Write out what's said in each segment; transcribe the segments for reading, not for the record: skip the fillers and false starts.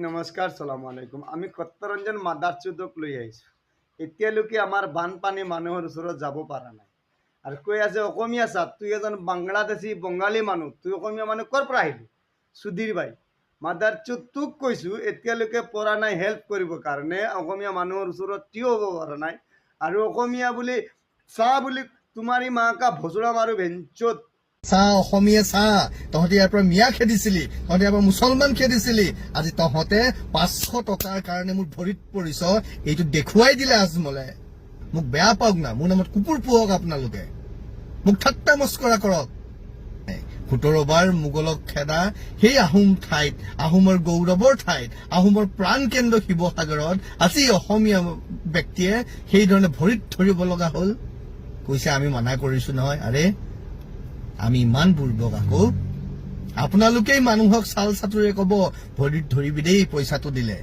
নমস্কাৰ সালামু আলাইকুম। আমি কত্তৰঞ্জন মাদাৰচুদক লৈ আহিছোঁ। এতিয়ালৈকে আমাৰ বানপানী মানুহৰ ওচৰত যাব পৰা নাই আৰু কৈ আছে অসমীয়া চা, তুই এজন বাংলাদেশী বঙালী মানুহ, তুই অসমীয়া মানুহ ক'ৰ পৰা আহিলি? সুধীৰ ভাই, মাদাৰচুদ তোক কৈছোঁ এতিয়ালৈকে পৰা নাই হেল্প কৰিবৰ কাৰণে, অসমীয়া মানুহৰ ওচৰত থিয় হ'ব পৰা নাই আৰু অসমীয়া বুলি চা বুলি তোমাৰি মা কা ভচুৰা মাৰো ভেঞ্চত চাহ অসমীয়া চাহ তহঁতে ইয়াৰ পৰা মিয়া খেদিছিলি, তহঁতে ইয়াৰ পৰা মুছলমান খেদিছিলি। আজি তহঁতে 500 টকাৰ কাৰণে মোৰ ভৰিত পৰিছ, এইটো দেখুৱাই দিলে আজমলে। মোক বেয়া পাওক না, মোৰ নামত কুকুৰ পোহক আপোনালোকে, মোক ঠাট্টা মস্কৰা কৰক। 17 বাৰ মোগলক খেদা সেই আহোম ঠাইত, আহোমৰ গৌৰৱৰ ঠাইত, আহোমৰ প্ৰাণ কেন্দ্ৰ শিৱসাগৰত আজি অসমীয়া ব্যক্তিয়ে সেইধৰণে ভৰিত ধৰিব লগা হ'ল। কৈছে আমি মানা কৰিছো নহয়। আৰে আমি ইমান বুৰ্বক আকৌ? আপোনালোকেই মানুহক চাল চাতুৰে কব ভৰিত ধৰিবি দেই পইচাটো দিলে,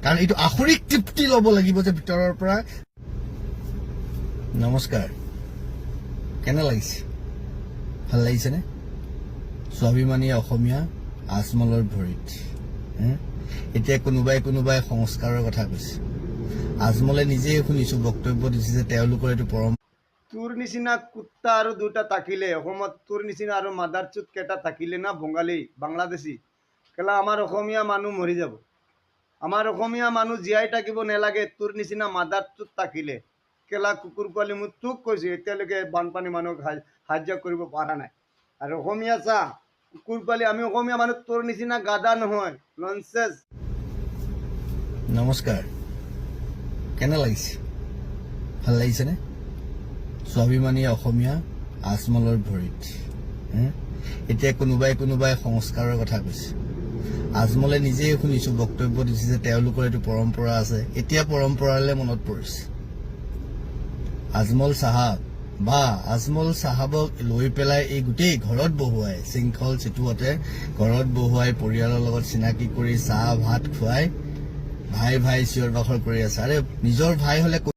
কাৰণ এইটো আখৰিক তৃপ্তি লব লাগিব যে ভিতৰৰ পৰা। নমস্কাৰ, কেনে লাগিছে? ভাল লাগিছেনে? স্বাভিমানী অসমীয়া আজমলৰ ভৰিত। এতিয়া কোনোবাই সংস্কাৰৰ কথা কৈছে। আজমলে নিজেই শুনিছো বক্তব্য দিছে যে তেওঁলোকৰ এইটো পৰম্পৰা। তোৰ নিচিনা কুত্তা আৰু দুটা থাকিলে অসমত, তোৰ নিচিনা আৰু মাদাৰচুদ কেইটা থাকিলে না বঙালী বাংলাদেশী, কেলা আমাৰ অসমীয়া মানুহ মৰি যাব। আমাৰ অসমীয়া মানুহ জীয়াই থাকিব নালাগে তোৰ নিচিনা মাদাৰচুদ থাকিলে। কেলা কুকুৰ পোৱালি, মই তোক কৈছোঁ এতিয়ালৈকে বানপানী মানুহক সাহায্য কৰিব পৰা নাই। আৰু অসমীয়া চা কুকুৰ পোৱালি, আমি অসমীয়া মানুহ তোৰ নিচিনা গাদা নহয়, ননচেন্স। নমস্কাৰ, কেনে লাগিছে? ভাল লাগিছেনে? স্বাভিমানী অসমীয়া আজমলৰ ভৰিত। এতিয়া কোনোবাই সংস্কাৰৰ কথা কৈছে। আজমলে নিজেই শুনিছো বক্তব্য দিছে যে তেওঁলোকৰ এইটো পৰম্পৰা আছে। এতিয়া পৰম্পৰালৈ মনত পৰিছে। আজমল চাহাব বা আজমল চাহাবক লৈ পেলাই এই গোটেই ঘৰত বহুৱাই, শৃংখল চিটুৱতে ঘৰত বহুৱাই পৰিয়ালৰ লগত চিনাকি কৰি চাহ ভাত খুৱাই ভাই চিঞৰ বাখৰ কৰি আছে। আৰে নিজৰ ভাই হলে